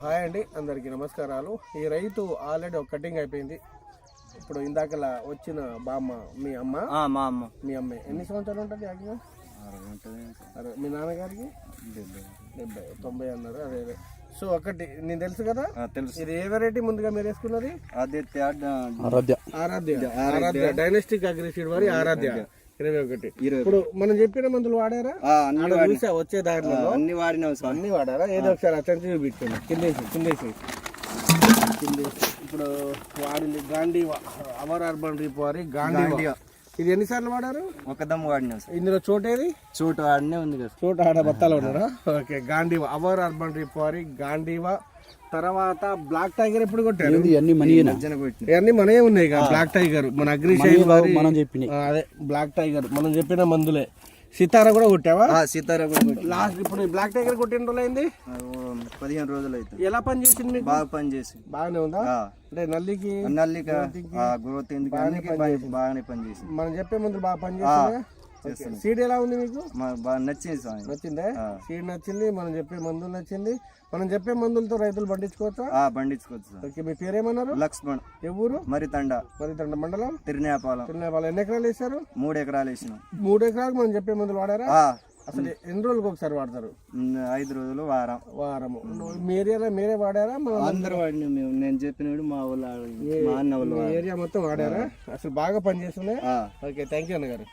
Hi అండి, అందరికీ నమస్కారాలు. ఈ రైతు ఆల్రెడీ ఒక కటింగ్ అయిపోయింది. ఇప్పుడు ఇందాకలా వచ్చిన బామ్మ మీ అమ్మ? మా అమ్మ. మీ అమ్మ ఎన్ని సంవత్సరాలు ఉంటుంది? మీ నాన్నగారికి 70, 90 అన్నారు. అదే అదే. సో ఒకటి నేను తెలుసు కదా, తెలుసు. ఇది ఏ వెరైటీ ముందుగా మీరు వేసుకున్నది? ఆరాధ్య డైనస్టిక్ అగ్రిసీడ్ వారి ఆరాధ్య 21. ఇప్పుడు మనం చెప్పిన మందులు వాడారా? వచ్చే దారిలో అన్ని వాడారా? ఏదో ఒకసారి అతను చూపించండి. కిందేసి ఇప్పుడు వాడింది గాంధీ అవర్ అర్బన్ రీప్ వారి గాంధీ. ఇది ఎన్నిసార్లు వాడారు? ఒకదమ్ము వాడినా. ఇందులో చోటేది? చోటు ఆడనే ఉంది కదా. చోటు ఆడ బత్తాలు ఉన్నారా? ఓకే. గాంధీవా అవర్ అర్బన్ రీప్ వారి గాంధీవా. తర్వాత బ్లాక్ టైగర్ ఎప్పుడు కొట్టారు? అన్ని మనయే ఉన్నాయి కదా. బ్లాక్ టైగర్ మన అగ్రిసైడ్ మనం చెప్పిన అదే బ్లాక్ టైగర్ మనం చెప్పిన మందులే. సితారా కూడా కొట్టావా? సితారా కూడా లాస్ట్. ఇప్పుడు బ్లాక్ టైగర్ కొట్టిన రోజులు అయింది? 15 రోజులు అయితే. ఎలా పని చేసింది? బాగా పని చేసి. బాగానే ఉందా? అంటే నల్లికి గ్రోత్ బాగానే పని చేసి. మనం చెప్పే మందులు బాగా పని చేసిందా? సీడ్ ఎలా ఉంది మీకు? నచ్చిందా? సీడ్ నచ్చింది, మనం చెప్పే మందులు నచ్చింది. మనం చెప్పే మందులతో రైతులు పండించుకోవచ్చా? పండించుకోవచ్చు. ఓకే. మీ పేరేమన్నారు? లక్ష్మణ్. ఎవరు? మరితండ మండలం తిరునేపాలెం. ఎన్ని ఎకరాలు వేసారు? 3 ఎకరాలు వేసినాం. 3 ఎకరాలకు మనం చెప్పే మందులు వాడారా? అసలు ఎన్ని రోజులకు ఒకసారి వాడతారు? 5 రోజులు, వారం. మీ ఏరియాలో మీరే వాడారా? అందరూ వాడినా. మేము నేను చెప్పినప్పుడు మా వాళ్ళు, మా అన్న వాళ్ళు ఏరియా మొత్తం వాడారా? అసలు బాగా పనిచేస్తున్నాయి. ఓకే, థ్యాంక్ యూ అన్నగారు.